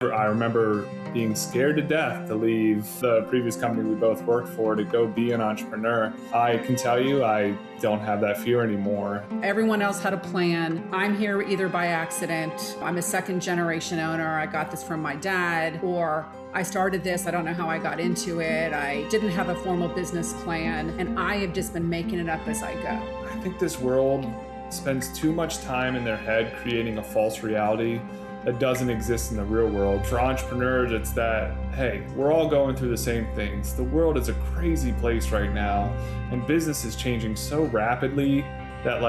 I remember being scared to death to leave the previous company we both worked for to go be an entrepreneur. I can tell you, I don't have that fear anymore. Everyone else had a plan. I'm here either by accident. I'm a second generation owner. I got this from my dad, or I started this. I don't know how I got into it. I didn't have a formal business plan, and I have just been making it up as I go. I think this world spends too much time in their head creating a false reality that doesn't exist in the real world. For entrepreneurs, it's that, hey, we're all going through the same things. The world is a crazy place right now, and business is changing so rapidly that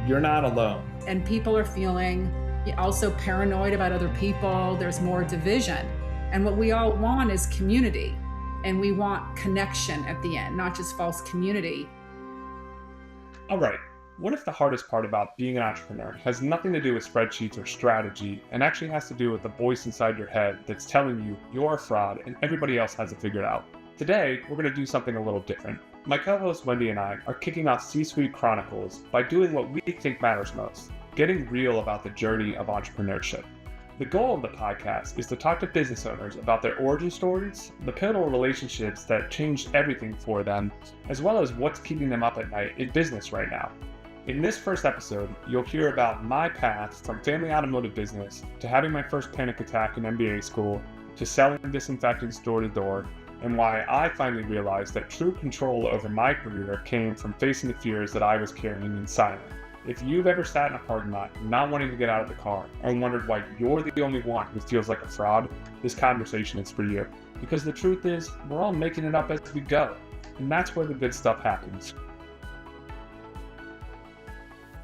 you're not alone. And people are feeling also paranoid about other people. There's more division. And what we all want is community. And we want connection at the end, not just false community. All right. What if the hardest part about being an entrepreneur has nothing to do with spreadsheets or strategy and actually has to do with the voice inside your head that's telling you you're a fraud and everybody else has it figured out? Today, we're going to do something a little different. My co-host Wendy and I are kicking off C-Suite Chronicles by doing what we think matters most, getting real about the journey of entrepreneurship. The goal of the podcast is to talk to business owners about their origin stories, the pivotal relationships that changed everything for them, as well as what's keeping them up at night in business right now. In this first episode, you'll hear about my path from family automotive business to having my first panic attack in MBA school to selling disinfectants door to door, and why I finally realized that true control over my career came from facing the fears that I was carrying in silence. If you've ever sat in a parking lot not wanting to get out of the car or wondered why you're the only one who feels like a fraud, this conversation is for you. Because the truth is, we're all making it up as we go, and that's where the good stuff happens.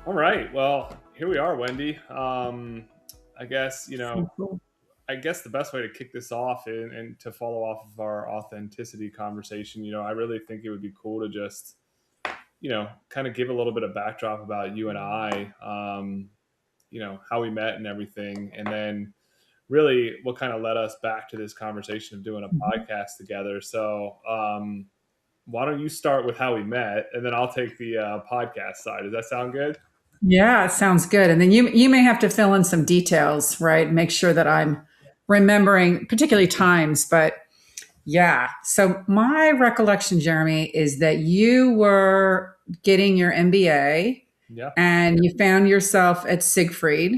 All right. Well, here we are, Wendy. I guess the best way to kick this off and to follow off of our authenticity conversation, I really think it would be cool to just, kind of give a little bit of backdrop about you and I, how we met and everything. And then really what kind of led us back to this conversation of doing a podcast together. So why don't you start with how we met, and then I'll take the podcast side. Does that sound good? Yeah, it sounds good. And then you may have to fill in some details, right? Make sure that I'm remembering particularly times, but yeah. So my recollection, Jeremy, is that you were getting your MBA and you found yourself at Siegfried.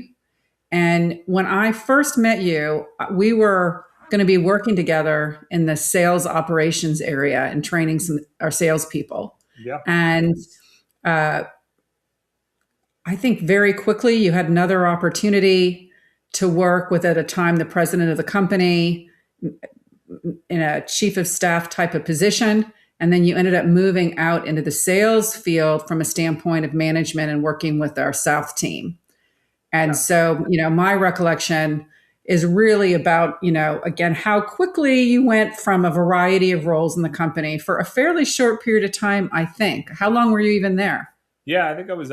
And when I first met you, we were going to be working together in the sales operations area and training our salespeople. Yeah. And I think very quickly you had another opportunity to work with, at a time, the president of the company in a chief of staff type of position. And then you ended up moving out into the sales field from a standpoint of management and working with our South team. And so, my recollection is really about, again, how quickly you went from a variety of roles in the company for a fairly short period of time, I think. How long were you even there? Yeah, I think I was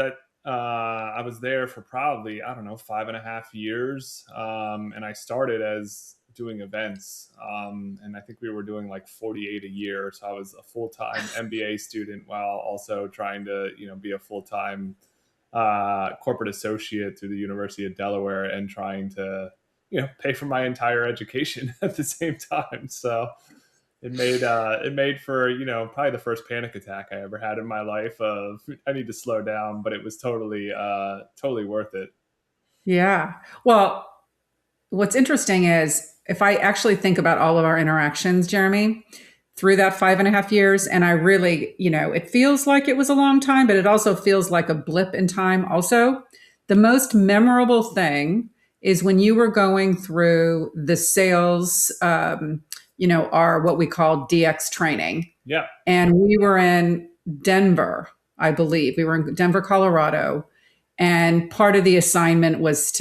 there for probably, 5.5 years. And I started as doing events. And I think we were doing 48 a year. So I was a full-time MBA student while also trying to, be a full-time corporate associate through the University of Delaware and trying to, pay for my entire education at the same time. So it made for, probably the first panic attack I ever had in my life of I need to slow down, but it was totally worth it. Yeah. Well, what's interesting is if I actually think about all of our interactions, Jeremy, through that 5.5 years, and I really, it feels like it was a long time, but it also feels like a blip in time also. The most memorable thing is when you were going through the sales, our what we call DX training. Yeah. And we were in Denver, I believe. We were in Denver, Colorado. And part of the assignment was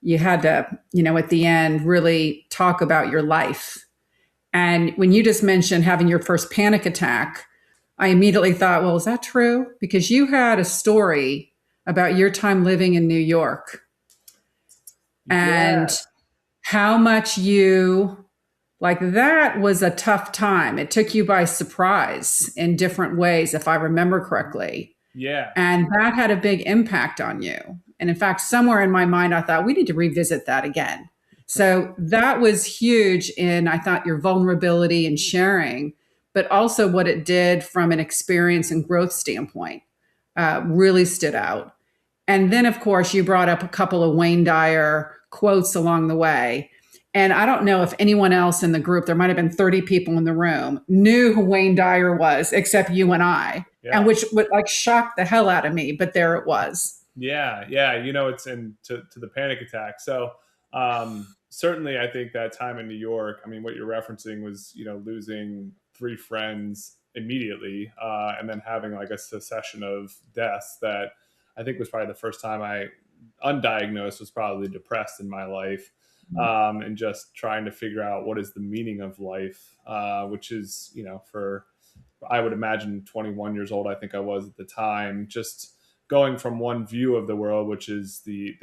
you had to, at the end, really talk about your life. And when you just mentioned having your first panic attack, I immediately thought, well, is that true? Because you had a story about your time living in New York and how much that was a tough time. It took you by surprise in different ways, if I remember correctly. Yeah. And that had a big impact on you. And in fact, somewhere in my mind, I thought we need to revisit that again. So that was huge in, I thought, your vulnerability and sharing, but also what it did from an experience and growth standpoint really stood out. And then, of course, you brought up a couple of Wayne Dyer quotes along the way. And I don't know if anyone else in the group, there might have been 30 people in the room, knew who Wayne Dyer was, except you and I, and Yeah. which would like shock the hell out of me. But there it was. Yeah, yeah, it's in to the panic attack. So certainly, I think that time in New York. I mean, what you're referencing was losing three friends immediately, and then having like a succession of deaths that I think was probably the first time I undiagnosed was probably depressed in my life, and just trying to figure out what is the meaning of life, which is for I would imagine 21 years old, I think I was at the time, just going from one view of the world, which is the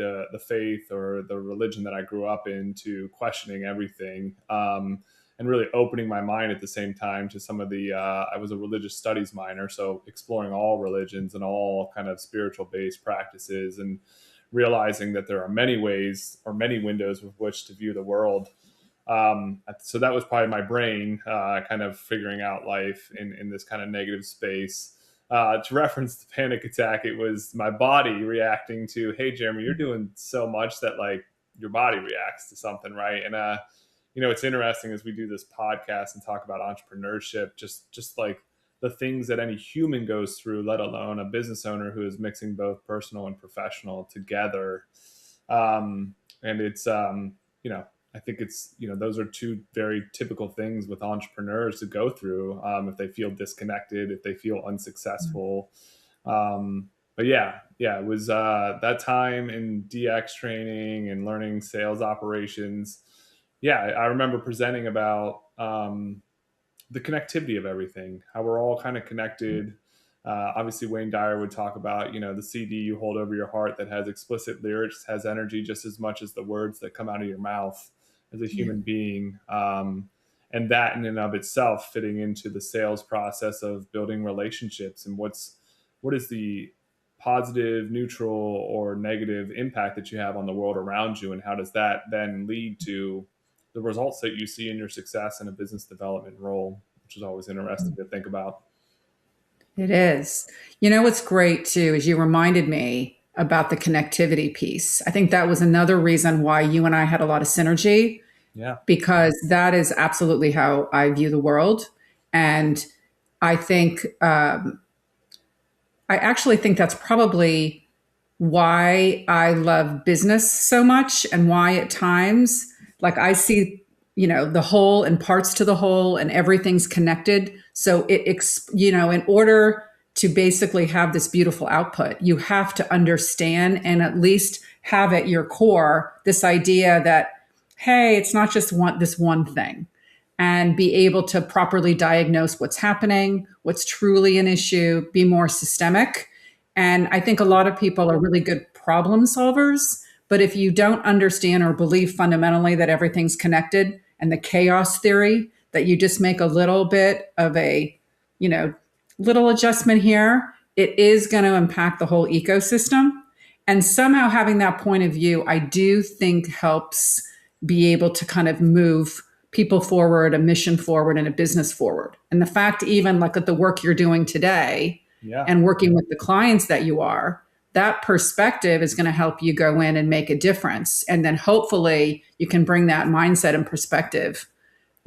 faith or the religion that I grew up in, to questioning everything, and really opening my mind at the same time to some of the. I was a religious studies minor, so exploring all religions and all kind of spiritual based practices, and realizing that there are many ways or many windows with which to view the world. So that was probably my brain kind of figuring out life in this kind of negative space. To reference the panic attack, it was my body reacting to, hey, Jeremy, you're doing so much that like your body reacts to something, right? And it's interesting as we do this podcast and talk about entrepreneurship, just like the things that any human goes through, let alone a business owner who is mixing both personal and professional together. And it's I think it's those are two very typical things with entrepreneurs to go through, if they feel disconnected, if they feel unsuccessful. But yeah, it was that time in DX training and learning sales operations. Yeah, I remember presenting about the connectivity of everything, how we're all kind of connected. Obviously, Wayne Dyer would talk about, the CD you hold over your heart that has explicit lyrics, has energy just as much as the words that come out of your mouth as a Yeah. human being. And that in and of itself fitting into the sales process of building relationships, and what is the positive, neutral, or negative impact that you have on the world around you, and how does that then lead to the results that you see in your success in a business development role, which is always interesting to think about. It is. You know what's great too is you reminded me about the connectivity piece. I think that was another reason why you and I had a lot of synergy, Yeah. because that is absolutely how I view the world. And I think, I actually think that's probably why I love business so much, and why at times, like I see, the whole and parts to the whole and everything's connected. So in order to basically have this beautiful output, you have to understand and at least have at your core this idea that, hey, it's not just this one thing, and be able to properly diagnose what's happening, what's truly an issue, be more systemic. And I think a lot of people are really good problem solvers. But if you don't understand or believe fundamentally that everything's connected, and the chaos theory, that you just make a little bit of a, you know, little adjustment here, it is going to impact the whole ecosystem. And somehow having that point of view, I do think helps be able to kind of move people forward, a mission forward, and a business forward. And the fact, even like at the work you're doing today Yeah. and working with the clients that you are, that perspective is going to help you go in and make a difference. And then hopefully you can bring that mindset and perspective,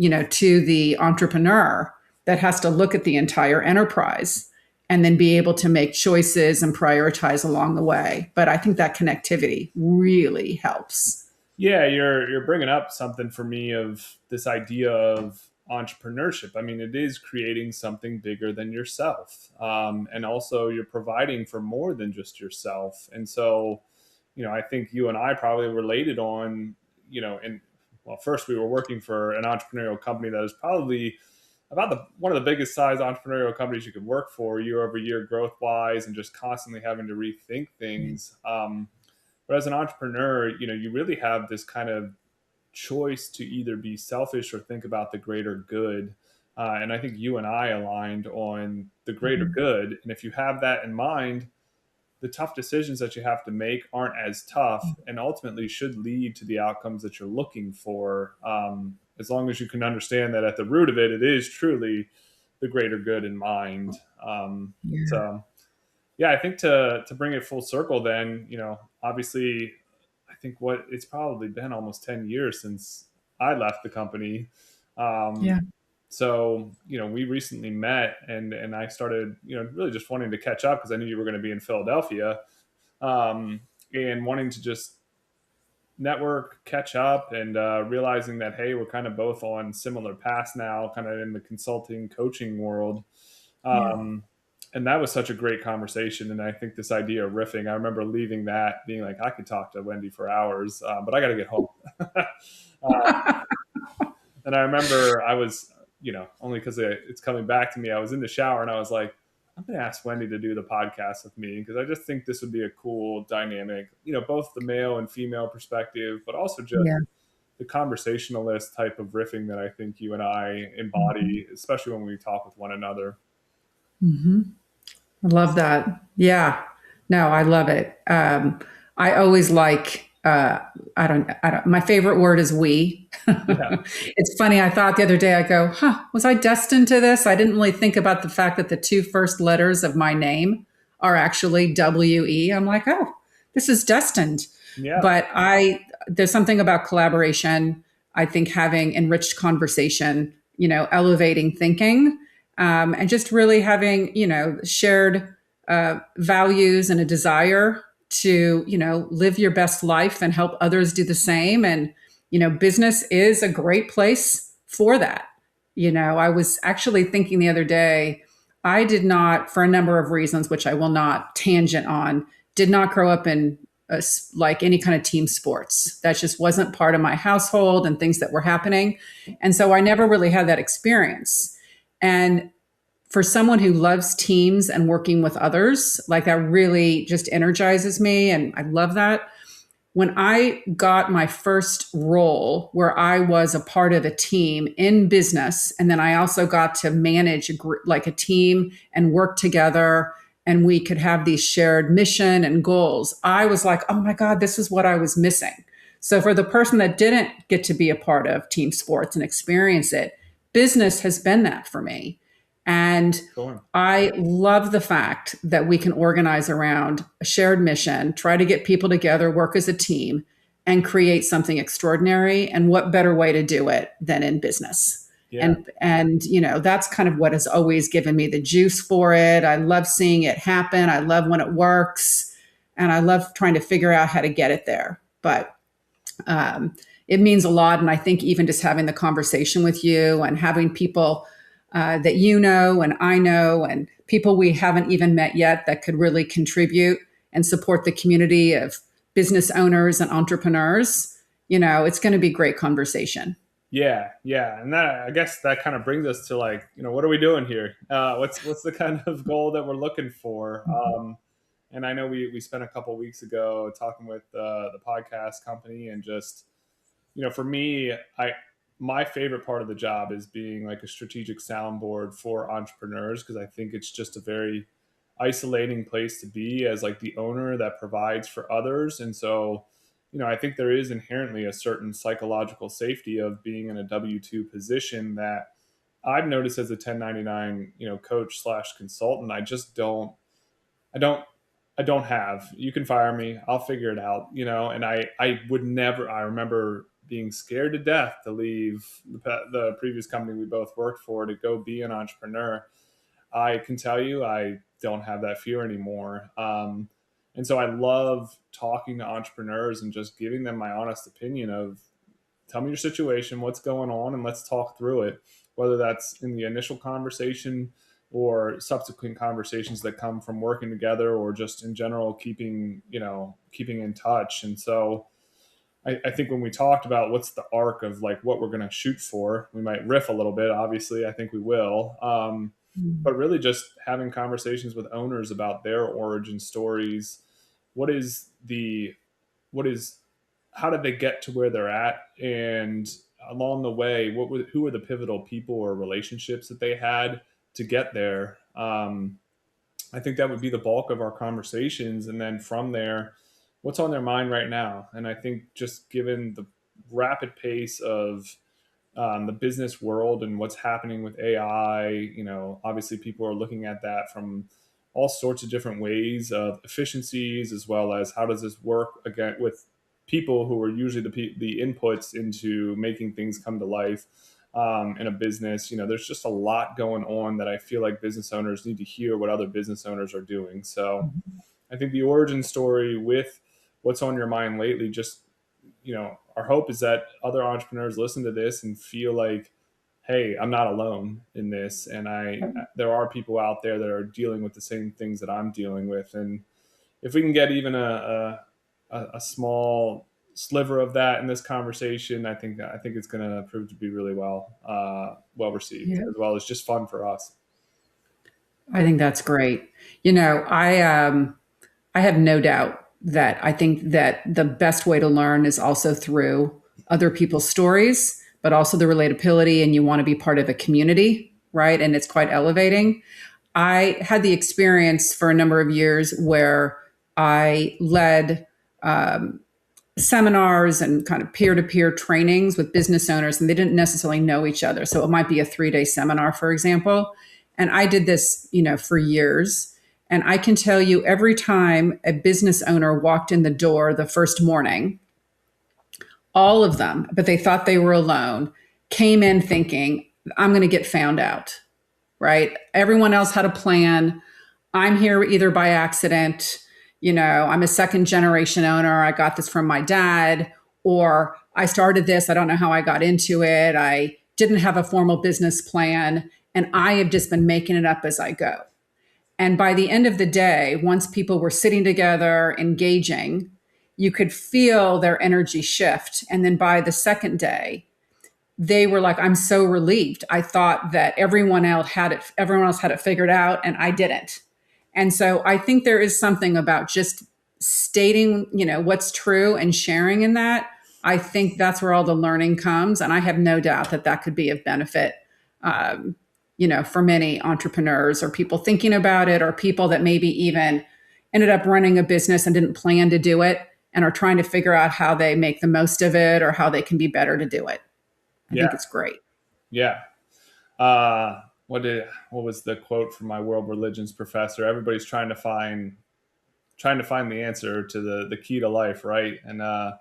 to the entrepreneur that has to look at the entire enterprise and then be able to make choices and prioritize along the way. But I think that connectivity really helps. Yeah, you're bringing up something for me of this idea of entrepreneurship. I mean, it is creating something bigger than yourself, and also you're providing for more than just yourself. And so, I think you and I probably related on, and well, first we were working for an entrepreneurial company that is probably about the one of the biggest size entrepreneurial companies you could work for year over year, growth wise, and just constantly having to rethink things. But as an entrepreneur, you really have this kind of choice to either be selfish or think about the greater good. And I think you and I aligned on the greater Mhm. good. And if you have that in mind, the tough decisions that you have to make aren't as tough and ultimately should lead to the outcomes that you're looking for. As long as you can understand that at the root of it, it is truly the greater good in mind. Yeah. So yeah, I think to bring it full circle, then obviously, I think what it's probably been almost 10 years since I left the company. Um, Yeah. so we recently met, and I started really just wanting to catch up because I knew you were going to be in Philadelphia, um, and wanting to just network, catch up, and realizing that hey, we're kind of both on similar paths now, kind of in the consulting coaching world. Yeah. Um, and that was such a great conversation. And I think this idea of riffing, I remember leaving that being like, I could talk to Wendy for hours, but I got to get home. And I remember I was, only because it's coming back to me, I was in the shower and I was like, I'm going to ask Wendy to do the podcast with me because I just think this would be a cool dynamic, both the male and female perspective, but also just Yeah. the conversationalist type of riffing that I think you and I Mhm. embody, especially when we talk with one another. Mhm. I love that. Yeah. No, I love it. I always like, I don't, my favorite word is we. Yeah. It's funny. I thought the other day, I go, was I destined to this? I didn't really think about the fact that the two first letters of my name are actually WE. I'm like, oh, this is destined. Yeah. But there's something about collaboration. I think having enriched conversation, elevating thinking, and just really having shared values and a desire to live your best life and help others do the same. And business is a great place for that. I was actually thinking the other day, I did not, for a number of reasons which I will not tangent on, did not grow up in like any kind of team sports. That just wasn't part of my household and things that were happening. And so I never really had that experience. And for someone who loves teams and working with others, like that really just energizes me. And I love that. When I got my first role where I was a part of a team in business, and then I also got to manage like a team and work together, and we could have these shared mission and goals, I was like, oh my God, this is what I was missing. So for the person that didn't get to be a part of team sports and experience it, business has been that for me. And Sure. I love the fact that we can organize around a shared mission, try to get people together, work as a team, and create something extraordinary. And what better way to do it than in business? Yeah. And that's kind of what has always given me the juice for it. I love seeing it happen. I love when it works, and I love trying to figure out how to get it there. But um, it means a lot. And I think even just having the conversation with you and having people that and I know, and people we haven't even met yet that could really contribute and support the community of business owners and entrepreneurs, it's going to be great conversation. Yeah, yeah, and that I guess that kind of brings us to like, what are we doing here? What's the kind of goal that we're looking for? And I know we spent a couple weeks ago talking with the podcast company, and just for me, I my favorite part of the job is being like a strategic soundboard for entrepreneurs because I think it's just a very isolating place to be as like the owner that provides for others. And so I think there is inherently a certain psychological safety of being in a W-2 position that I've noticed as a 1099 coach slash consultant. I don't I don't have. You can fire me. I'll figure it out, and I would never. I remember being scared to death to leave the previous company we both worked for to go be an entrepreneur. I can tell you I don't have that fear anymore. And so I love talking to entrepreneurs and just giving them my honest opinion of, tell me your situation, what's going on, and let's talk through it. Whether that's in the initial conversation or subsequent conversations that come from working together, or just in general keeping in touch. And so I think when we talked about what's the arc of like what we're going to shoot for, we might riff a little bit. Obviously, I think we will. But really, just having conversations with owners about their origin stories. What is the what is how did they get to where they're at, and along the way, who were the pivotal people or relationships that they had to get there? I think that would be the bulk of our conversations. And then from there, what's on their mind right now? And I think just given the rapid pace of the business world and what's happening with AI, obviously people are looking at that from all sorts of different ways of efficiencies, as well as how does this work again with people who are usually the inputs into making things come to life in a business. There's just a lot going on that I feel like business owners need to hear what other business owners are doing. So I think the origin story with what's on your mind lately, just, our hope is that other entrepreneurs listen to this and feel like, hey, I'm not alone in this. And there are people out there that are dealing with the same things that I'm dealing with. And if we can get even a small sliver of that in this conversation, I think it's going to prove to be really well received, Yeah. as well as just fun for us. I think that's great. I have no doubt that I think that the best way to learn is also through other people's stories, but also the relatability, and you want to be part of a community, right? And it's quite elevating. I had the experience for a number of years where I led seminars and kind of peer-to-peer trainings with business owners, and they didn't necessarily know each other. So it might be a 3-day seminar, for example. And I did this, for years. And I can tell you, every time a business owner walked in the door the first morning, all of them, but they thought they were alone, came in thinking, I'm going to get found out, right? Everyone else had a plan. I'm here either by accident, I'm a second generation owner. I got this from my dad, or I started this. I don't know how I got into it. I didn't have a formal business plan, and I have just been making it up as I go. And by the end of the day, once people were sitting together, engaging, you could feel their energy shift. And then by the second day, they were like, I'm so relieved. I thought that everyone else had it figured out, and I didn't. And so I think there is something about just stating, what's true and sharing in that. I think that's where all the learning comes. And I have no doubt that that could be of benefit, um, for many entrepreneurs or people thinking about it, or people that maybe even ended up running a business and didn't plan to do it and are trying to figure out how they make the most of it or how they can be better to do it. I think Yeah. it's great. Yeah. What was the quote from my world religions professor? Everybody's trying to find the answer to the key to life, right? And the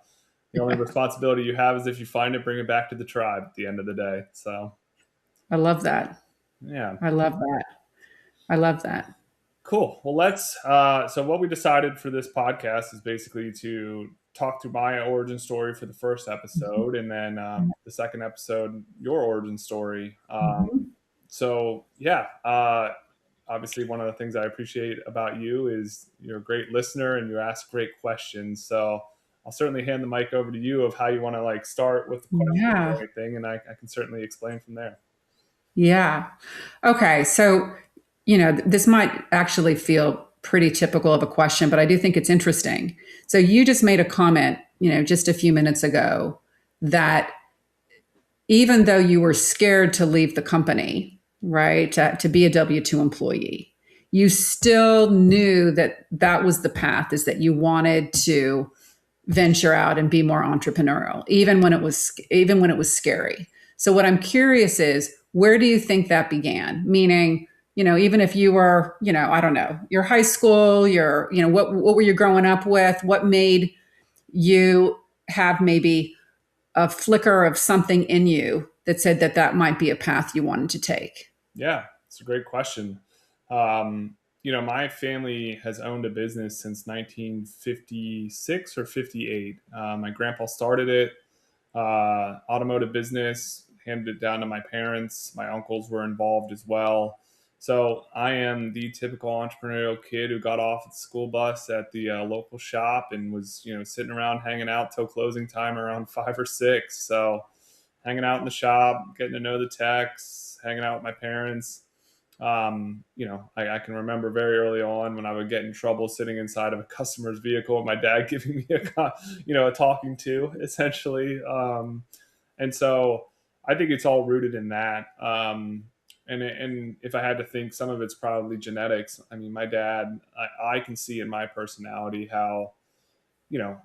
only responsibility you have is if you find it, bring it back to the tribe at the end of the day. So I love that. yeah, I love that. I love that. cool. Well, let's. So what we decided for this podcast is basically to talk through my origin story for the first episode, and then the second episode, your origin story. Mhm. So yeah, obviously one of the things I appreciate about you is you're a great listener and you ask great questions. So I'll certainly hand the mic over to you of how you want to like start with the questions or Yeah. anything, and I can certainly explain from there. Yeah. Okay. So, this might actually feel pretty typical of a question, but I do think it's interesting. So, you just made a comment, just a few minutes ago, that even though you were scared to leave the company, right, to be a W 2 employee, you still knew that that was the path, is that you wanted to venture out and be more entrepreneurial, even when it was scary. So what I'm curious is, where do you think that began? Meaning, even if you were, I don't know, your high school, what were you growing up with? What made you have maybe a flicker of something in you that said that that might be a path you wanted to take? Yeah, it's a great question. My family has owned a business since 1956 or 58. My grandpa started it, automotive business, handed it down to my parents. My uncles were involved as well. So I am the typical entrepreneurial kid who got off at the school bus at the local shop and was, sitting around hanging out till closing time around 5 or 6. So hanging out in the shop, getting to know the techs, hanging out with my parents. I can remember very early on when I would get in trouble sitting inside of a customer's vehicle with my dad giving me a talking to essentially. And so I think it's all rooted in that. And if I had to think, some of it's probably genetics. I mean, my dad, I can see in my personality how,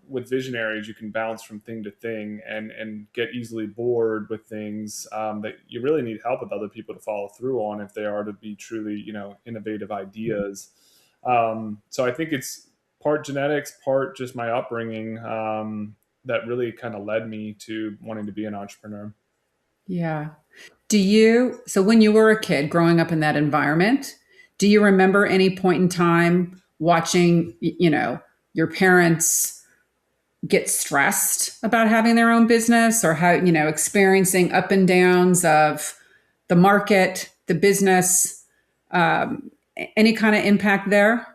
with visionaries, you can bounce from thing to thing and get easily bored with things that you really need help with other people to follow through on if they are to be truly, innovative ideas. So I think it's part genetics, part just my upbringing, that really kind of led me to wanting to be an entrepreneur. Yeah. So when you were a kid growing up in that environment, do you remember any point in time watching, your parents get stressed about having their own business, or how, experiencing up and downs of the market, the business, any kind of impact there?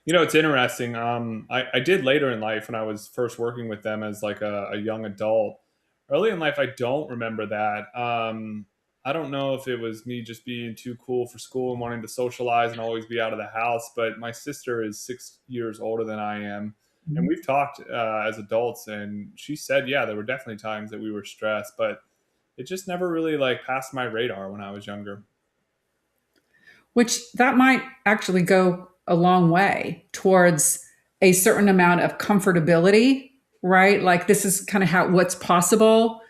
It's interesting. I did later in life when I was first working with them as like a young adult. Early in life, I don't remember that. I don't know if it was me just being too cool for school and wanting to socialize and always be out of the house. But my sister is 6 years older than I am, and we've talked as adults, and she said, yeah, there were definitely times that we were stressed, but it just never really like passed my radar when I was younger. Which that might actually go a long way towards a certain amount of comfortability, right? Like this is kind of how what's possible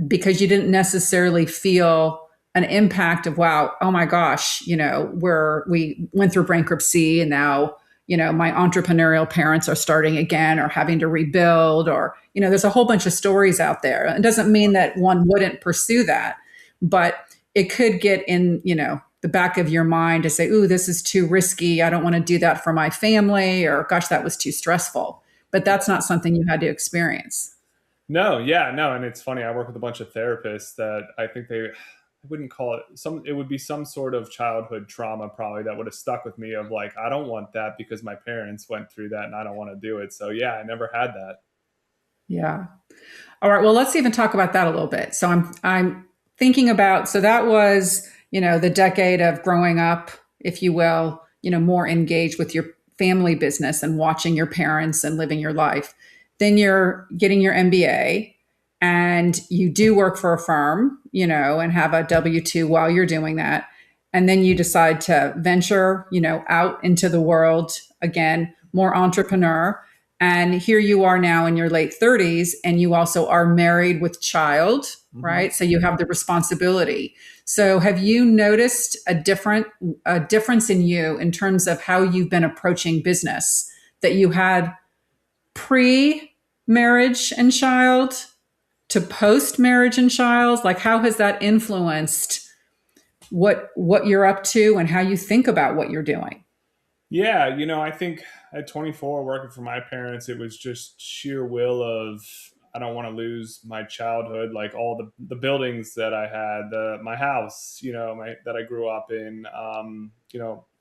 because you didn't necessarily feel an impact of wow, oh my gosh, we went through bankruptcy and now, my entrepreneurial parents are starting again or having to rebuild or, there's a whole bunch of stories out there. It doesn't mean that one wouldn't pursue that, but it could get in, the back of your mind to say, ooh, this is too risky. I don't want to do that for my family, or gosh, that was too stressful. But that's not something you had to experience. No, yeah, no, and it's funny. I work with a bunch of therapists that I think I wouldn't call it some. It would be some sort of childhood trauma, probably that would have stuck with me. Of like, I don't want that because my parents went through that, and I don't want to do it. So yeah, I never had that. Yeah. All right. Well, let's even talk about that a little bit. So I'm thinking about so that was, the decade of growing up, if you will, more engaged with your family business and watching your parents and living your life. Then you're getting your MBA and you do work for a firm, and have a W-2 while you're doing that. And then you decide to venture, out into the world again, more entrepreneur. And here you are now in your late 30s, and you also are married with child, Hmm. right? So you have the responsibility. So have you noticed a difference in you in terms of how you've been approaching business that you had pre marriage and child to post marriage and child? Like how has that influenced what you're up to and how you think about what you're doing? Yeah, I think at 24, working for my parents, it was just sheer will of I don't want to lose my childhood, like all the buildings that I had, my house, that I grew up in.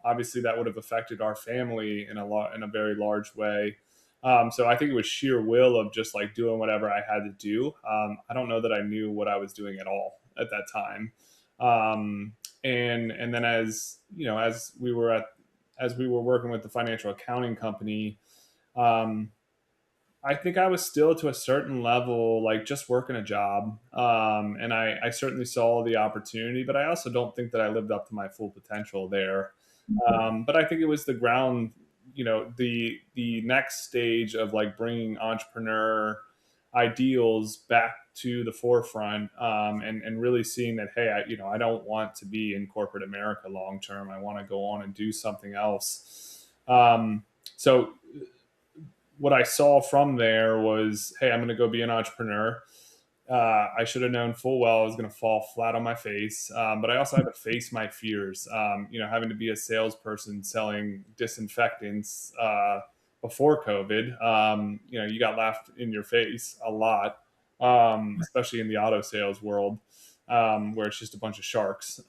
Obviously that would have affected our family in a very large way. So I think it was sheer will of just like doing whatever I had to do. I don't know that I knew what I was doing at all at that time. And then as we were working with the financial accounting company, um, I think I was still to a certain level, like just working a job. And I certainly saw the opportunity, but I also don't think that I lived up to my full potential there. But I think it was the ground, the next stage of like bringing entrepreneur ideals back to the forefront, and really seeing that, hey, I don't want to be in corporate America long term. I want to go on and do something else. So what I saw from there was, hey, I'm going to go be an entrepreneur. I should have known full well I was going to fall flat on my face, but I also had to face my fears. Having to be a salesperson selling disinfectants before COVID. You got laughed in your face a lot, especially in the auto sales world, where it's just a bunch of sharks.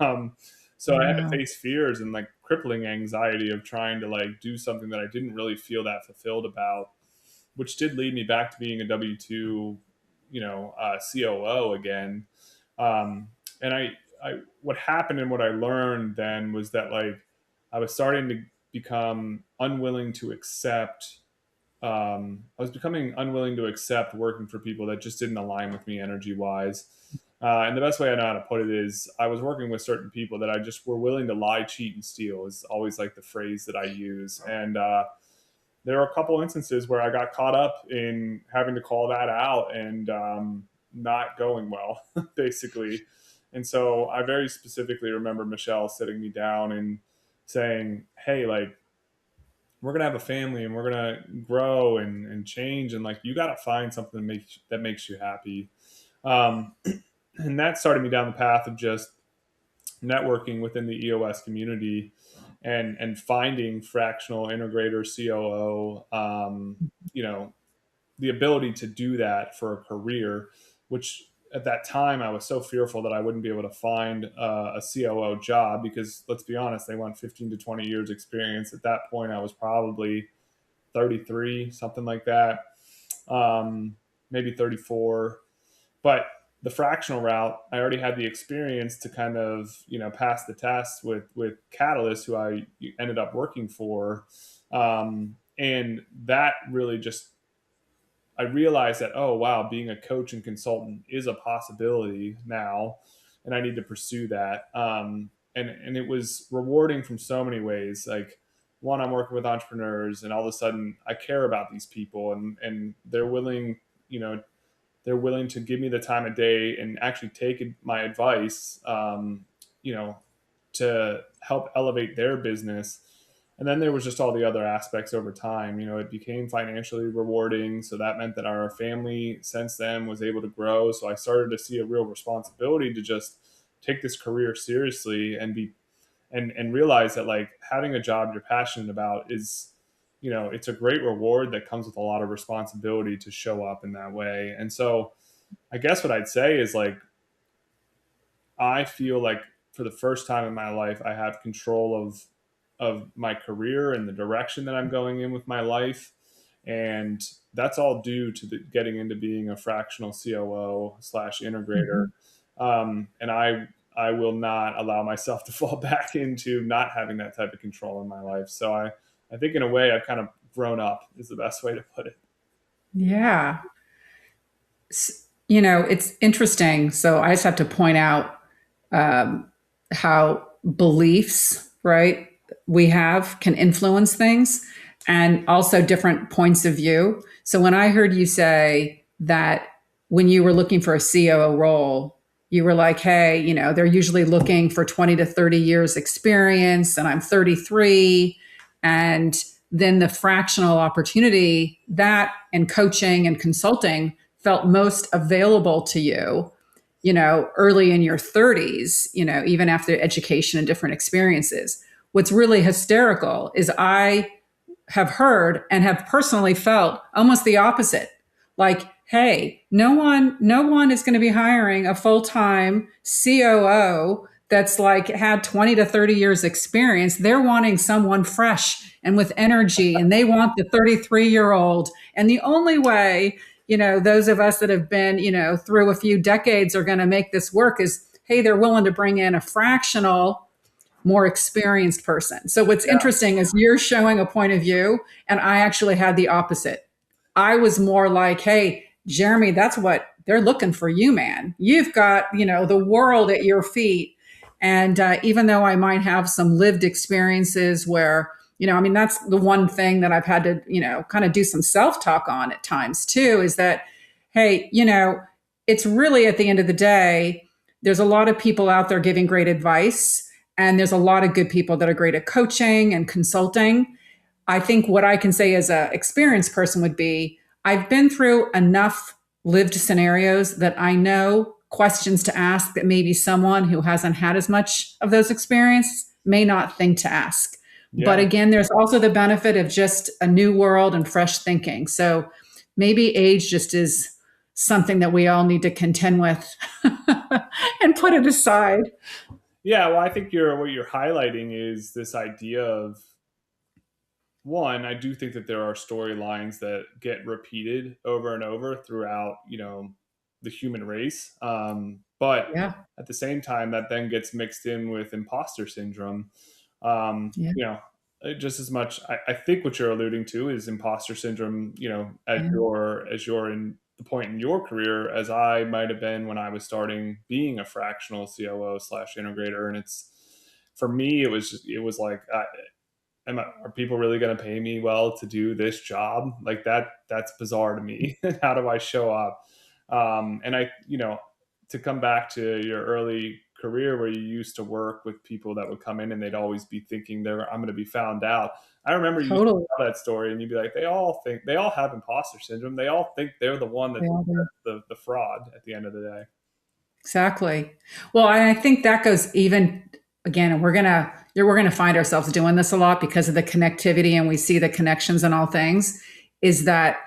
um, so I had to Yeah. face fears and like crippling anxiety of trying to like do something that I didn't really feel that fulfilled about, which did lead me back to being a W-2, COO again. Um, and what happened and what I learned then was that like I was starting to become unwilling to accept. I was becoming unwilling to accept working for people that just didn't align with me energy wise. And the best way I know how to put it is I was working with certain people that I just were willing to lie, cheat, and steal is always like the phrase that I use. And there are a couple instances where I got caught up in having to call that out and not going well, basically. And so I very specifically remember Michelle sitting me down and saying, "Hey, like, we're gonna have a family and we're gonna grow and change, and like, you got to find something that makes you happy." Um, and that started me down the path of just networking within the EOS community and finding fractional integrator COO, you know, the ability to do that for a career, which at that time I was so fearful that I wouldn't be able to find a COO job because let's be honest, they want 15 to 20 years experience. At that point, I was probably 33, something like that, maybe 34. But the fractional route, I already had the experience to kind of, pass the test with Catalyst, who I ended up working for. And that really just, I realized that, oh, wow, being a coach and consultant is a possibility now, and I need to pursue that. And it was rewarding from so many ways. Like, one, I'm working with entrepreneurs, and all of a sudden I care about these people, and they're willing, you know, they're willing to give me the time of day and actually take my advice, you know, to help elevate their business. And then there was just all the other aspects over time. It became financially rewarding. So that meant that our family since then was able to grow. So I started to see a real responsibility to just take this career seriously and realize that, like, having a job you're passionate about is, it's a great reward that comes with a lot of responsibility to show up in that way. And so I guess what I'd say is, like, I feel like for the first time in my life, I have control of my career and the direction that I'm going in with my life. And that's all due to getting into being a fractional COO slash integrator. Mhm. And I will not allow myself to fall back into not having that type of control in my life. So I think in a way I've kind of grown up is the best way to put it. Yeah. It's interesting. So I just have to point out how beliefs, right, we have can influence things and also different points of view. So when I heard you say that when you were looking for a COO role, you were like, hey, they're usually looking for 20 to 30 years experience, and I'm 33. And then the fractional opportunity that and coaching and consulting felt most available to you, early in your 30s, even after education and different experiences. What's really hysterical is I have heard and have personally felt almost the opposite. Like, hey, no one is going to be hiring a full-time COO that's like had 20 to 30 years experience. They're wanting someone fresh and with energy, and they want the 33-year-old. And the only way, those of us that have been, through a few decades are going to make this work is, hey, they're willing to bring in a fractional, more experienced person. So what's Yeah. interesting is you're showing a point of view, and I actually had the opposite. I was more like, hey, Jeremy, that's what they're looking for you, man. You've got, the world at your feet. And even though I might have some lived experiences where, I mean, that's the one thing that I've had to, kind of do some self talk on at times too, is that, hey, it's really at the end of the day, there's a lot of people out there giving great advice, and there's a lot of good people that are great at coaching and consulting. I think what I can say as an experienced person would be I've been through enough lived scenarios that I know questions to ask that maybe someone who hasn't had as much of those experiences may not think to ask. But Yeah. again, there's also the benefit of just a new world and fresh thinking. So maybe age just is something that we all need to contend with and put it aside. Yeah. Well, I think what you're highlighting is this idea of, one, I do think that there are storylines that get repeated over and over throughout, the human race. But Yeah. at the same time, that then gets mixed in with imposter syndrome. Yeah. Just as much, I think what you're alluding to is imposter syndrome. As Yeah. you're the point in your career as I might have been when I was starting being a fractional COO slash integrator. And it's, for me, it was like, are people really going to pay me well to do this job? Like that's bizarre to me. How do I show up? And to come back to your early career where you used to work with people that would come in and they'd always be thinking I'm going to be found out. I remember you used to Totally. tell that story and you'd be like, they all have imposter syndrome. They all think they're the one They that's all do. the fraud at the end of the day. Exactly. Well, and I think that goes even again, and we're gonna find ourselves doing this a lot because of the connectivity and we see the connections in all things, is that,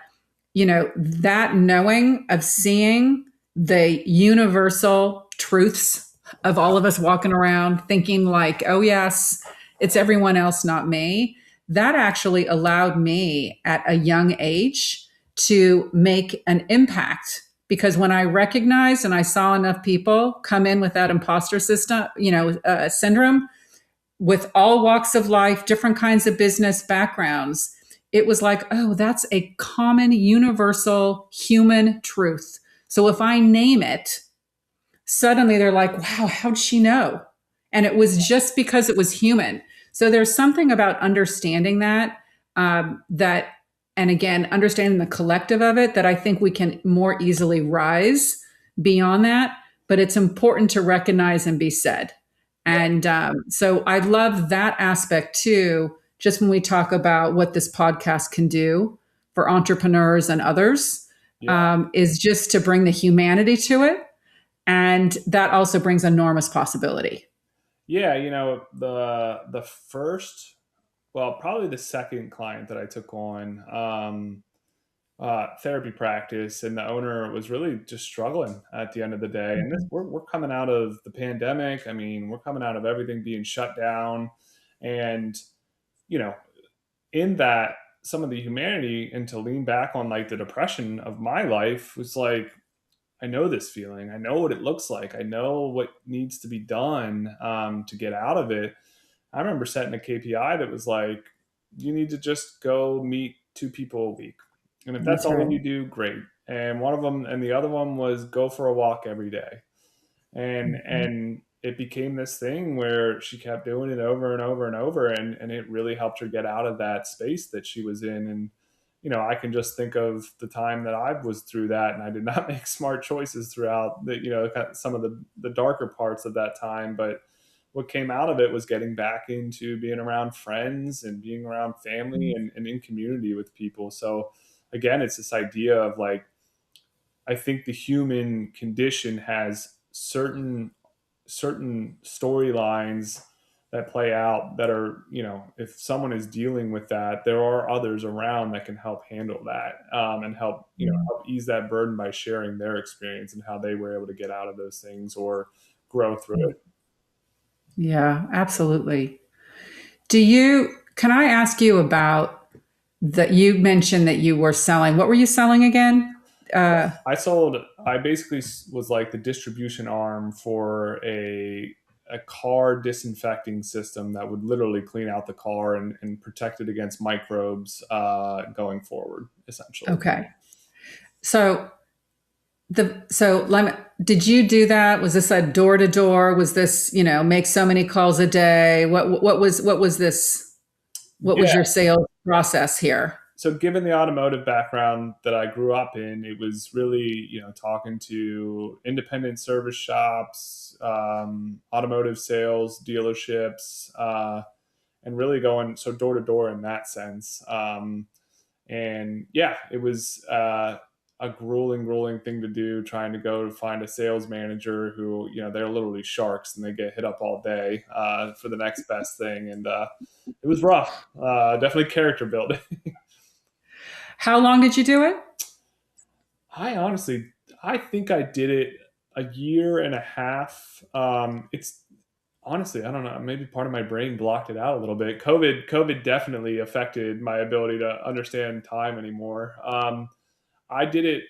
that knowing of seeing the universal truths of all of us walking around thinking like, oh yes, it's everyone else, not me. That actually allowed me at a young age to make an impact, because when I recognized and I saw enough people come in with that imposter system, syndrome, with all walks of life, different kinds of business backgrounds, it was like, oh, that's a common, universal human truth. So if I name it, suddenly they're like, wow, how'd she know? And it was just because it was human. So there's something about understanding that, that, and again, understanding the collective of it, that I think we can more easily rise beyond that. But it's important to recognize and be said. Yeah. And so I love that aspect too, just when we talk about what this podcast can do for entrepreneurs and others, Yeah. is just to bring the humanity to it. And that also brings enormous possibility. Yeah. The first, well, probably the second client that I took on, therapy practice, and the owner was really just struggling at the end of the day. And we're coming out of the pandemic. I mean, we're coming out of everything being shut down, and you know, in that, some of the humanity, and to lean back on like the depression of my life was like, I know this feeling. I know what it looks like. I know what needs to be done to get out of it. I remember setting a KPI that was like, you need to just go meet two people a week. And if that's That's all right. you do, great. And one of them, and the other one was go for a walk every day. And it became this thing where she kept doing it over and over and over. And it really helped her get out of that space that she was in. And, I can just think of the time that I was through that and I did not make smart choices throughout some of the darker parts of that time. But what came out of it was getting back into being around friends and being around family and in community with people. So again, it's this idea of like, I think the human condition has certain storylines that play out that are, if someone is dealing with that, there are others around that can help handle that, and help, help ease that burden by sharing their experience and how they were able to get out of those things or grow through it. Yeah, absolutely. Can I ask you about that? You mentioned that you were selling. What were you selling again? I basically was like the distribution arm for a car disinfecting system that would literally clean out the car and protect it against microbes going forward, essentially. Okay. So did you do that? Was this a door to door? Was this, make so many calls a day? What was this? What was Yeah. your sales process here? So given the automotive background that I grew up in, it was really, talking to independent service shops, automotive sales dealerships, and really going so door to door in that sense. And yeah, it was a grueling thing to do, trying to go to find a sales manager who, they're literally sharks and they get hit up all day for the next best thing. And it was rough, definitely character building. How long did you do it? I think I did it a year and a half. It's honestly, I don't know, maybe part of my brain blocked it out a little bit. COVID definitely affected my ability to understand time anymore. I did it,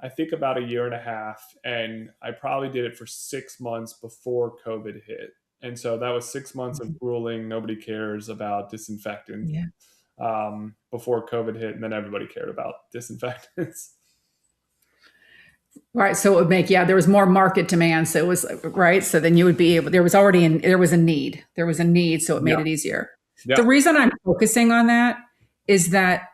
I think, about a year and a half, and I probably did it for 6 months before COVID hit. And so that was 6 months of grueling. Nobody cares about disinfectants Yeah. before COVID hit, and then everybody cared about disinfectants. Right. So it would make, yeah, there was more market demand. So it was, right. So then you would be able, there was a need. There was a need. So it made Yeah. it easier. The Yeah. reason I'm focusing on that is that,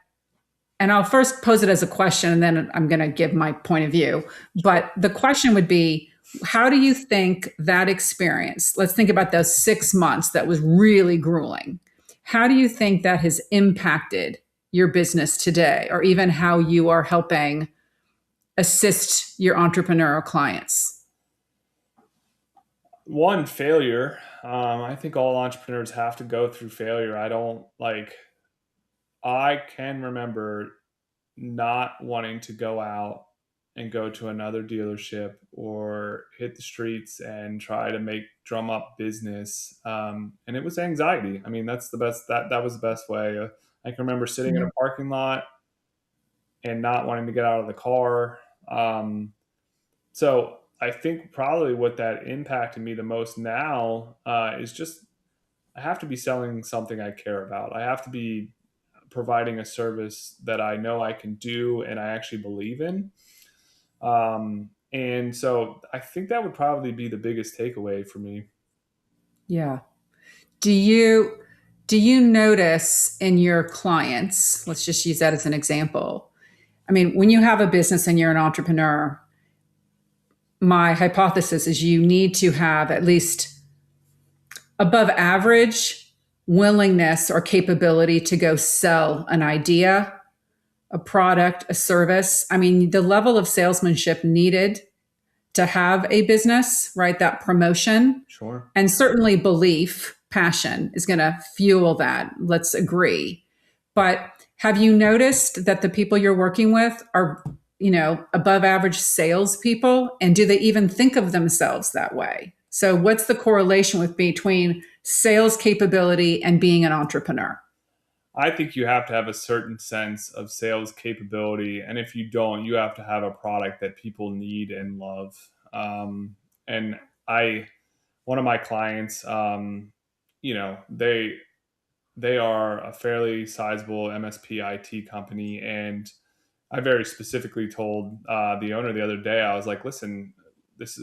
and I'll first pose it as a question and then I'm going to give my point of view. Sure. But the question would be, how do you think that experience, let's think about those 6 months that was really grueling. How do you think that has impacted your business today, or even how you are helping assist your entrepreneurial clients? One, failure. I think all entrepreneurs have to go through failure. I can remember not wanting to go out and go to another dealership or hit the streets and try to make drum up business. And it was anxiety. I mean, that's the best, that was the best way. I can remember sitting in Yeah. a parking lot and not wanting to get out of the car. Um, so I think probably what that impacted me the most now is just I have to be selling something I care about. I have to be providing a service that I know I can do and I actually believe in. And so I think that would probably be the biggest takeaway for me. Yeah. Do you notice in your clients, let's just use that as an example. I mean, when you have a business and you're an entrepreneur, my hypothesis is you need to have at least above average willingness or capability to go sell an idea, a product, a service. I mean, the level of salesmanship needed to have a business, right? That promotion Sure. and certainly belief, passion is going to fuel that. Let's agree. But have you noticed that the people you're working with are, above average salespeople? And do they even think of themselves that way? So, what's the correlation between sales capability and being an entrepreneur? I think you have to have a certain sense of sales capability. And if you don't, you have to have a product that people need and love. And I, one of my clients, they are a fairly sizable MSP IT company, and I very specifically told the owner the other day, I was like, "Listen,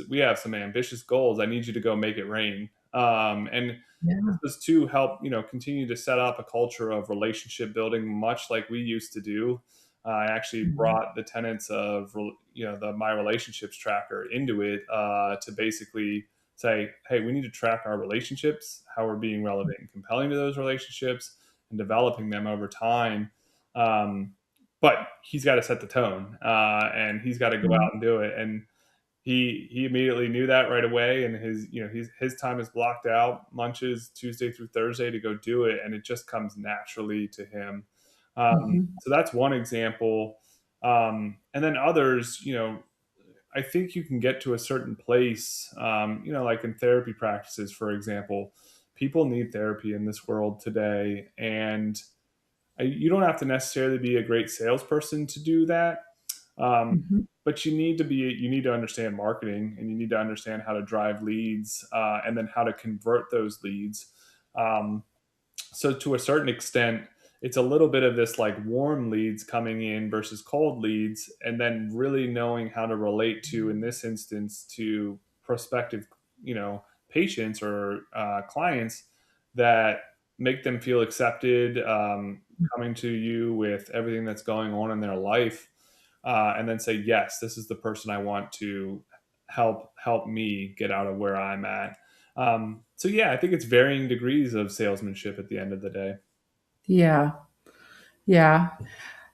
we have some ambitious goals. I need you to go make it rain." And this Yeah. was to help, continue to set up a culture of relationship building, much like we used to do. I actually Mhm. brought the tenets of, the my relationships tracker into it to basically say, hey, we need to track our relationships, how we're being relevant and compelling to those relationships, and developing them over time. Um, but he's got to set the tone, and he's got to go Mhm. out and do it. And he immediately knew that right away, and his time is blocked out, lunches Tuesday through Thursday, to go do it, and it just comes naturally to him. Mhm. So that's one example. And then others, I think you can get to a certain place, like in therapy practices, for example. People need therapy in this world today, and you don't have to necessarily be a great salesperson to do that. Um, Mhm. but you need to understand marketing, and you need to understand how to drive leads, and then how to convert those leads. Um, so to a certain extent, it's a little bit of this like warm leads coming in versus cold leads, and then really knowing how to relate to, in this instance, to prospective, patients or clients, that make them feel accepted, coming to you with everything that's going on in their life, and then say, yes, this is the person I want to help me get out of where I'm at. So yeah, I think it's varying degrees of salesmanship at the end of the day. Yeah. Yeah.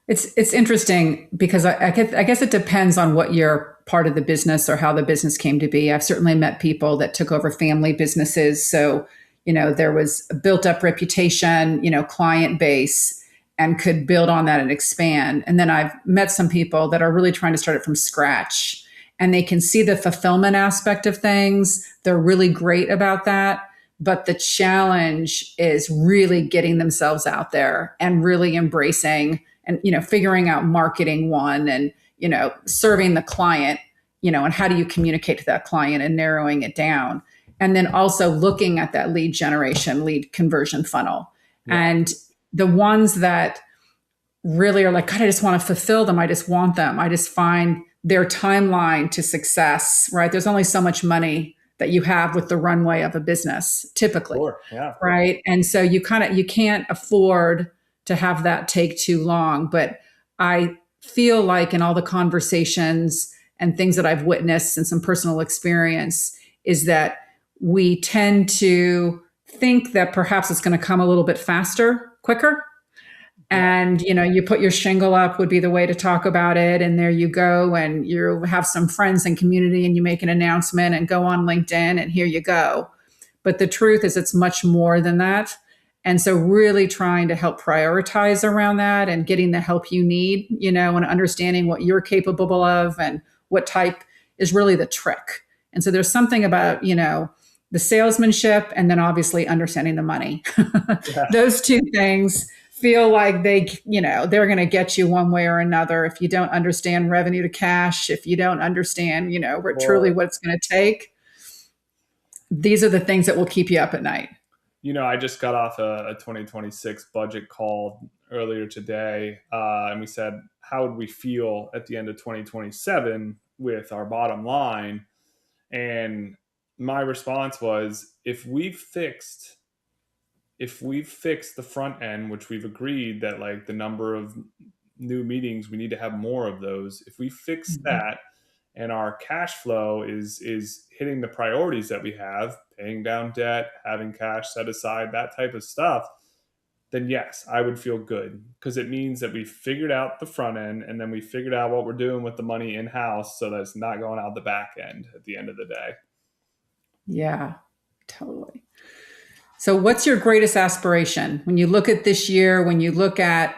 It's interesting because I guess it depends on what your part of the business or how the business came to be. I've certainly met people that took over family businesses, so there was a built up reputation, client base, and could build on that and expand. And then I've met some people that are really trying to start it from scratch, and they can see the fulfillment aspect of things. They're really great about that. But the challenge is really getting themselves out there and really embracing and figuring out marketing one and serving the client, and how do you communicate to that client and narrowing it down, and then also looking at that lead generation, lead conversion funnel. Yeah. And the ones that really are like, God, I just want to fulfill them, I just want them, I just find their timeline to success, right? There's only so much money that you have with the runway of a business typically, Sure. Yeah. right? And so you can't afford to have that take too long. But I feel like in all the conversations and things that I've witnessed and some personal experience is that we tend to think that perhaps it's going to come a little bit faster, quicker. Yeah. And you put your shingle up would be the way to talk about it, and there you go, and you have some friends and community, and you make an announcement and go on LinkedIn, and here you go. But the truth is it's much more than that. And so really trying to help prioritize around that and getting the help you need, and understanding what you're capable of and what type is really the trick. And so there's something about, the salesmanship and then obviously understanding the money. Yeah. Those two things feel like they're going to get you one way or another. If you don't understand revenue to cash, if you don't understand, truly Or, what it's going to take, these are the things that will keep you up at night. I just got off a 2026 budget call earlier today, and we said, how would we feel at the end of 2027 with our bottom line? And my response was, if we've fixed the front end, which we've agreed that like the number of new meetings, we need to have more of those. If we fix Mhm. that and our cash flow is hitting the priorities that we have, paying down debt, having cash set aside, that type of stuff, then yes, I would feel good because it means that we figured out the front end and then we figured out what we're doing with the money in house so that it's not going out the back end at the end of the day. Yeah, totally. So, what's your greatest aspiration when you look at this year, when you look at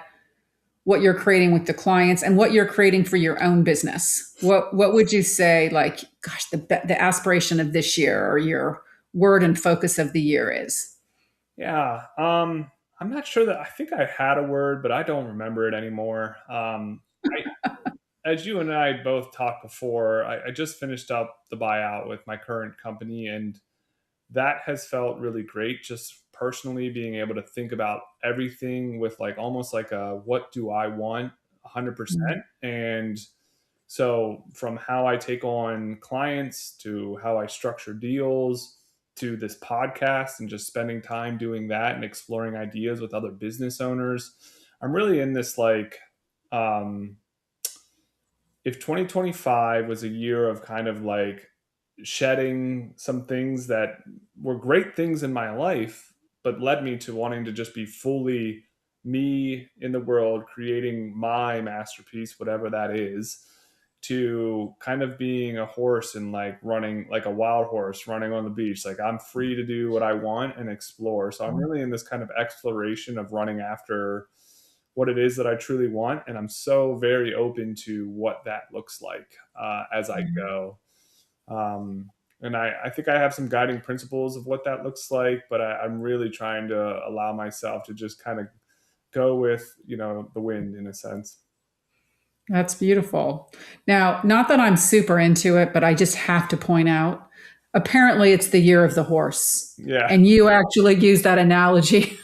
what you're creating with the clients and what you're creating for your own business? What would you say, like, gosh, the aspiration of this year or your word and focus of the year is? Yeah. I'm not sure that I think I had a word, but I don't remember it anymore. As you and I both talked before, I just finished up the buyout with my current company, and that has felt really great. Just personally being able to think about everything with like almost like a what do I want 100%. And so, from how I take on clients to how I structure deals to this podcast and just spending time doing that and exploring ideas with other business owners, I'm really in this like, um, if 2025 was a year of kind of like shedding some things that were great things in my life, but led me to wanting to just be fully me in the world, creating my masterpiece, whatever that is, to kind of being a horse and like running like a wild horse running on the beach. Like I'm free to do what I want and explore. So I'm really in this kind of exploration of running after what it is that I truly want. And I'm so very open to what that looks like as I go. And I think I have some guiding principles of what that looks like, but I'm really trying to allow myself to just kind of go with, the wind in a sense. That's beautiful. Now, not that I'm super into it, but I just have to point out apparently it's the year of the horse. Yeah, And you actually use that analogy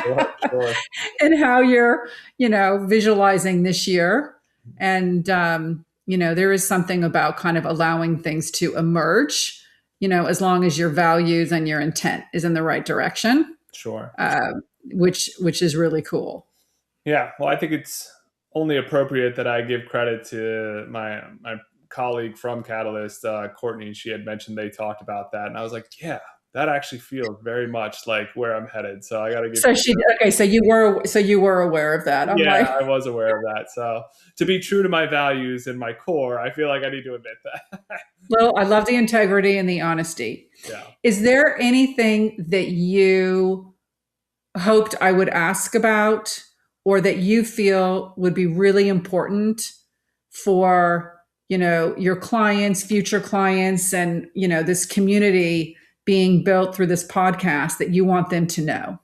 sure, sure. and how you're, visualizing this year. And, there is something about kind of allowing things to emerge, as long as your values and your intent is in the right direction, Sure. uh, which is really cool. Yeah, well, I think it's only appropriate that I give credit to my colleague from Catalyst, Courtney. She had mentioned they talked about that, and I was like, yeah, that actually feels very much like where I'm headed. So I got to give. So you were aware of that. I'm Yeah, like, I was aware of that. So to be true to my values and my core, I feel like I need to admit that. well, I love the integrity and the honesty. Yeah. Is there anything that you hoped I would ask about or that you feel would be really important for, your clients, future clients, and, this community being built through this podcast that you want them to know?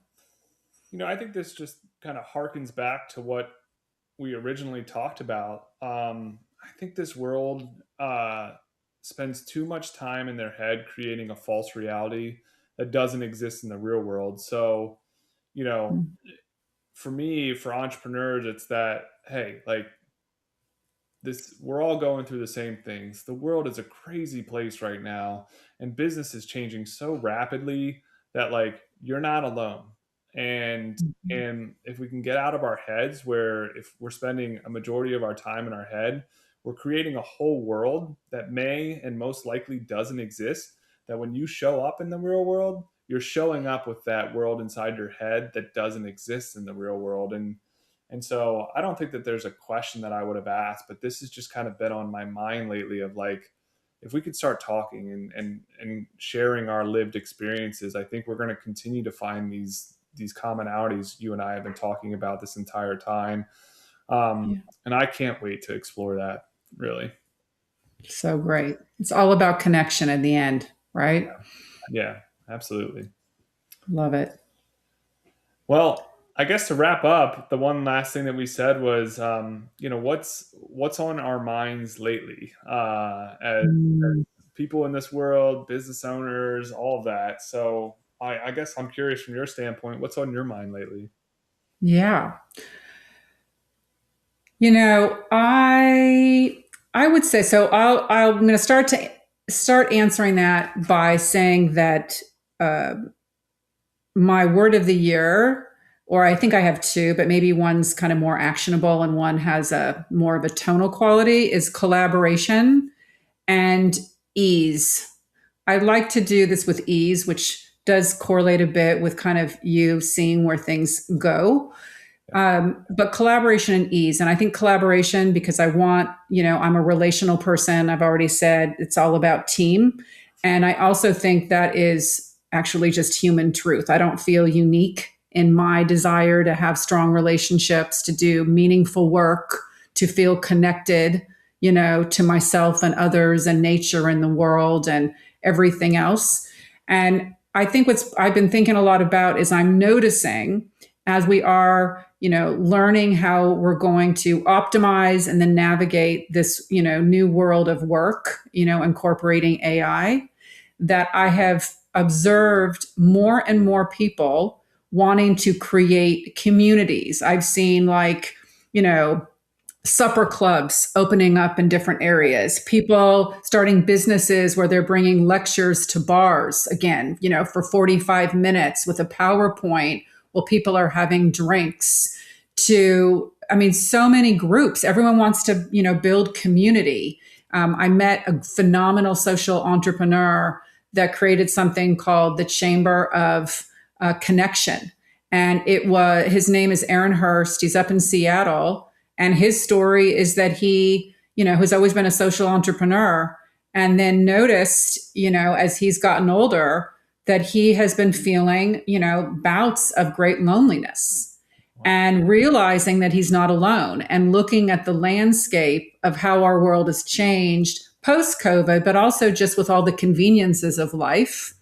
I think this just kind of harkens back to what we originally talked about. I think this world spends too much time in their head creating a false reality that doesn't exist in the real world. So, you know, for me, for entrepreneurs, it's that, hey, like this we're all going through the same things. The world is a crazy place right now, and business is changing so rapidly that like you're not alone. And and if we can get out of our heads, where if we're spending a majority of our time in our head, we're creating a whole world that may and most likely doesn't exist, that when you show up in the real world, you're showing up with that world inside your head that doesn't exist in the real world. And so I don't think that there's a question that I would have asked, but this has just kind of been on my mind lately of like, if we could start talking and sharing our lived experiences, I think we're going to continue to find these commonalities you and I have been talking about this entire time. Yeah. And I can't wait to explore that, really. So great. It's all about connection in the end, right? Yeah, absolutely. Love it. Well, I guess to wrap up, the one last thing that we said was, what's on our minds lately, as Mm, people in this world, business owners, all of that. So I guess I'm curious from your standpoint, what's on your mind lately? yeah. You know, I would say so. I'm going to start answering that by saying that uh, my word of the year, or I think I have two, but maybe one's kind of more actionable and one has a more of a tonal quality, is collaboration and ease. I like to do this with ease, which does correlate a bit with kind of you seeing where things go. But collaboration and ease. And I think collaboration, because I'm a relational person. I've already said it's all about team. And I also think that is actually just human truth. I don't feel unique in my desire to have strong relationships, to do meaningful work, to feel connected, to myself and others and nature and the world and everything else. And I think what's I've been thinking a lot about is I'm noticing as we are, learning how we're going to optimize and then navigate this, new world of work, incorporating AI, that I have observed more and more people wanting to create communities. I've seen like, supper clubs opening up in different areas, people starting businesses where they're bringing lectures to bars again, for 45 minutes with a PowerPoint while people are having drinks. So many groups. Everyone wants to, build community. I met a phenomenal social entrepreneur that created something called the Chamber of Connection. And his name is Aaron Hurst. He's up in Seattle. And his story is that he, has always been a social entrepreneur and then noticed, as he's gotten older, that he has been feeling, bouts of great loneliness and realizing that he's not alone and looking at the landscape of how our world has changed post COVID, but also just with all the conveniences of life,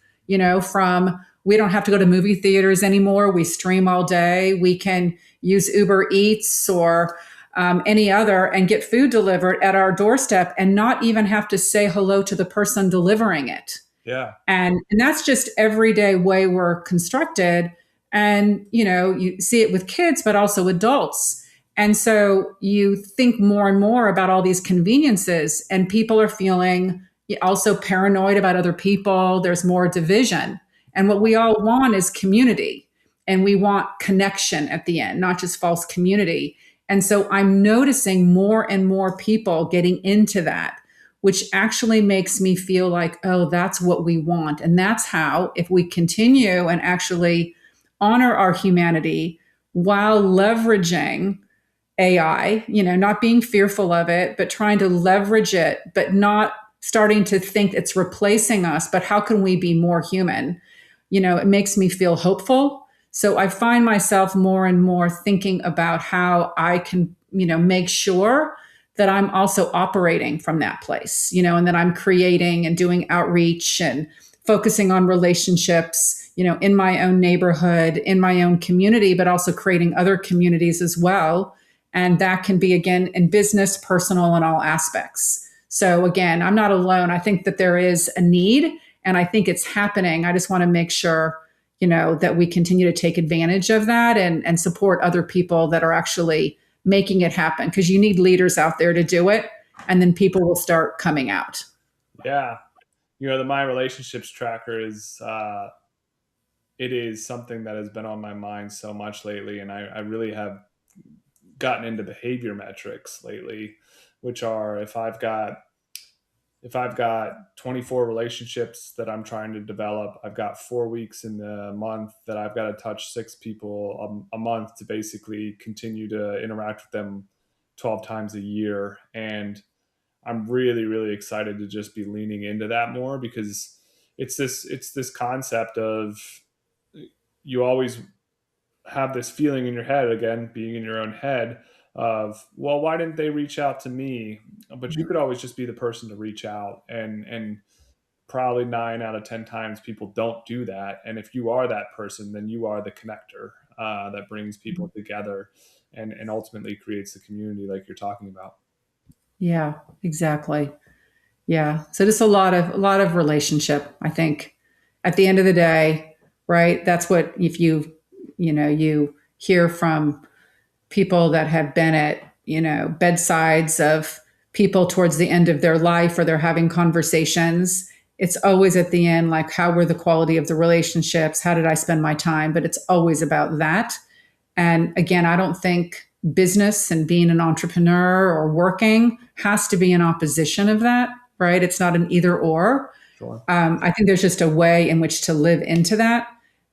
from we don't have to go to movie theaters anymore. We stream all day. We can use Uber Eats or any other and get food delivered at our doorstep and not even have to say hello to the person delivering it. Yeah. And that's just everyday way we're constructed. And, you see it with kids, but also adults. And so you think more and more about all these conveniences, and people are feeling also paranoid about other people. There's more division. And what we all want is community. And we want connection at the end, not just false community. And so I'm noticing more and more people getting into that, which actually makes me feel like, oh, that's what we want. And that's how, if we continue and actually honor our humanity while leveraging AI, not being fearful of it, but trying to leverage it, but not starting to think it's replacing us, but how can we be more human? It makes me feel hopeful. So I find myself more and more thinking about how I can, make sure that I'm also operating from that place, and that I'm creating and doing outreach and focusing on relationships, in my own neighborhood, in my own community, but also creating other communities as well. And that can be, again, in business, personal, and all aspects. So again, I'm not alone. I think that there is a need, and I think it's happening. I just want to make sure, that we continue to take advantage of that and support other people that are actually making it happen, because you need leaders out there to do it, and then people will start coming out. Yeah. The My Relationships tracker it is something that has been on my mind so much lately. And I really have gotten into behavior metrics lately, which are if I've got 24 relationships that I'm trying to develop, I've got 4 weeks in the month that I've got to touch 6 people a month to basically continue to interact with them 12 times a year. And I'm really, really excited to just be leaning into that more, because it's this concept of, you always have this feeling in your head, again, being in your own head, of, well, why didn't they reach out to me? But you could always just be the person to reach out, and probably 9 out of 10 times people don't do that. And if you are that person, then you are the connector that brings people together, and ultimately creates the community like you're talking about. Yeah, exactly. Yeah. So just a lot of relationship, I think, at the end of the day, right? That's what, if you hear from people that have been at, bedsides of people towards the end of their life, or they're having conversations, it's always at the end, like, how were the quality of the relationships? How did I spend my time? But it's always about that. And again, I don't think business and being an entrepreneur or working has to be in opposition of that, right? It's not an either or. Sure. I think there's just a way in which to live into that.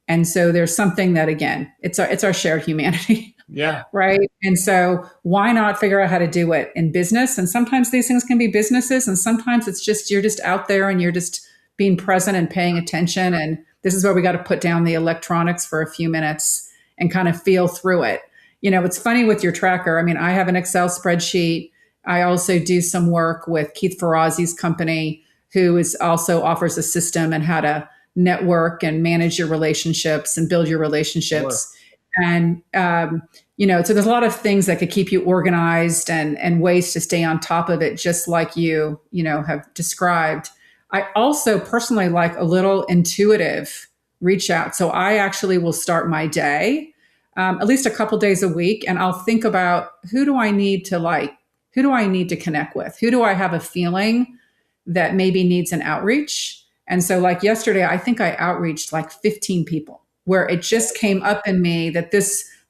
And so there's something that, again, it's our shared humanity, Yeah. right? And so why not figure out how to do it in business? And sometimes these things can be businesses, and sometimes it's just, you're just out there and you're just being present and paying attention. And this is where we got to put down the electronics for a few minutes and kind of feel through it. It's funny with your tracker. I mean, I have an Excel spreadsheet. I also do some work with Keith Ferrazzi's company, who is also offers a system and how to network and manage your relationships and build your relationships. Sure. And, so there's a lot of things that could keep you organized, and ways to stay on top of it, just like have described. I also personally like a little intuitive reach out. So I actually will start my day, at least a couple days a week, and I'll think about, who do I need to like? Who do I need to connect with? Who do I have a feeling that maybe needs an outreach? And so, like yesterday, I think I outreached like 15 people, where it just came up in me that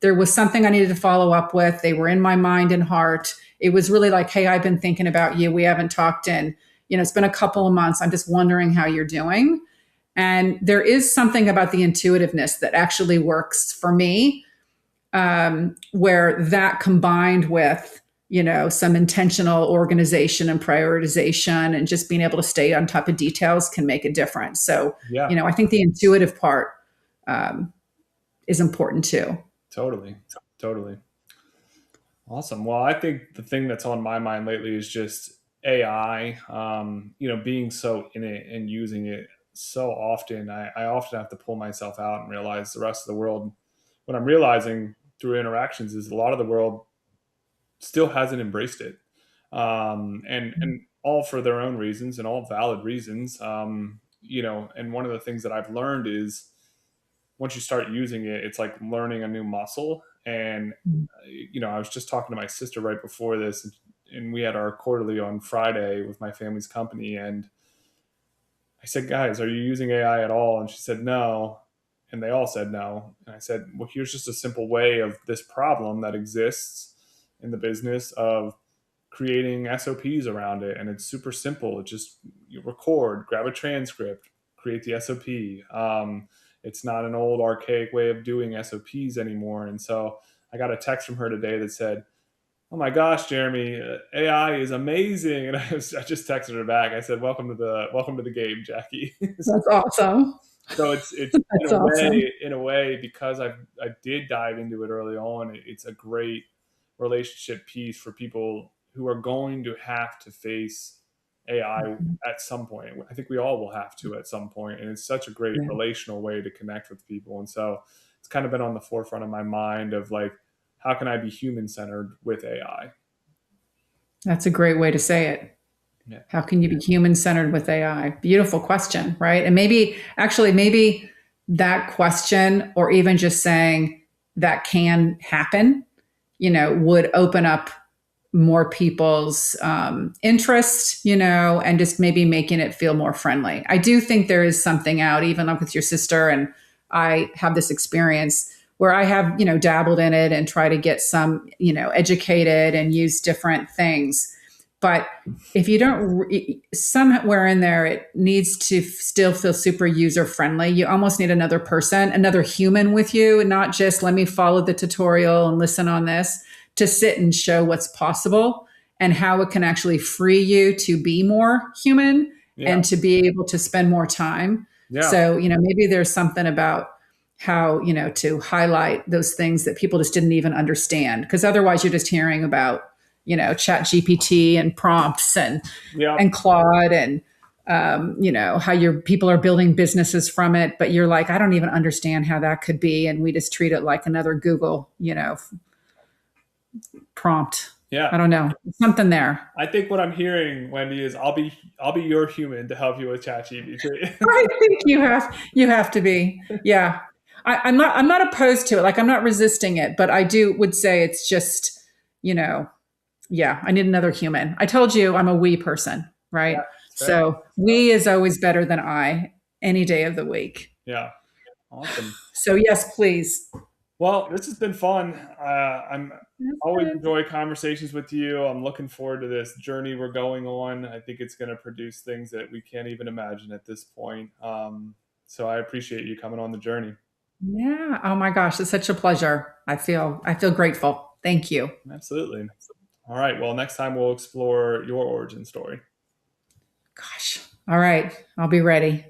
there was something I needed to follow up with. They were in my mind and heart. It was really like, hey, I've been thinking about you. We haven't talked in, it's been a couple of months. I'm just wondering how you're doing. And there is something about the intuitiveness that actually works for me, where that combined with, some intentional organization and prioritization, and just being able to stay on top of details, can make a difference. So, Yeah. I think the intuitive part is important too. Totally. Totally. Awesome. Well, I think the thing that's on my mind lately is just AI. Being so in it and using it so often, I often have to pull myself out and realize the rest of the world, what I'm realizing through interactions, is a lot of the world still hasn't embraced it. And all for their own reasons, and all valid reasons. And one of the things that I've learned is, once you start using it, it's like learning a new muscle. And I was just talking to my sister right before this, and we had our quarterly on Friday with my family's company, and I said, guys, are you using AI at all? And she said no, and they all said no. And I said, well, here's just a simple way of this problem that exists in the business of creating SOPs around it. And it's super simple. It just, you record, grab a transcript, create the SOP. It's not an old archaic way of doing SOPs anymore. And so I got a text from her today that said, oh my gosh, Jeremy, AI is amazing. And I just texted her back. I said, welcome to the game, Jackie. That's awesome. So it's That's awesome. in a way, because I did dive into it early on, it's a great relationship piece for people who are going to have to face AI at some point. I think we all will have to at some point, and it's such a great Yeah. relational way to connect with people. And so it's kind of been on the forefront of my mind of like, how can I be human centered with AI? That's a great way to say it. Yeah. How can you be human centered with AI? Beautiful question, right? And maybe that question, or even just saying that can happen, would open up more people's interest, and just maybe making it feel more friendly. I do think there is something out, even like with your sister, and I have this experience where I have, dabbled in it and try to get some, educated and use different things. But if you don't, somewhere in there, it needs to still feel super user friendly. You almost need another person, another human with you, and not just let me follow the tutorial and listen on this, to sit and show what's possible and how it can actually free you to be more human Yeah. and to be able to spend more time. Yeah. So, maybe there's something about how, to highlight those things that people just didn't even understand. Because otherwise you're just hearing about, chat GPT and prompts and Yeah. and Claude and how your people are building businesses from it. But you're like, I don't even understand how that could be. And we just treat it like another Google, prompt. Yeah. I don't know. Something there. I think what I'm hearing, Wendy, is I'll be your human to help you with ChatGPT. I think you have to be. Yeah. I'm not opposed to it. Like, I'm not resisting it, but I would say it's just, yeah, I need another human. I told you I'm a we person, right? Yeah, so we is always better than I any day of the week. Yeah. Awesome. So yes, please. Well, this has been fun. I'm always enjoy conversations with you. I'm looking forward to this journey we're going on. I think it's going to produce things that we can't even imagine at this point. So I appreciate you coming on the journey. Yeah. Oh my gosh, it's such a pleasure. I feel grateful. Thank you. Absolutely. All right. Well, next time we'll explore your origin story. Gosh. All right. I'll be ready.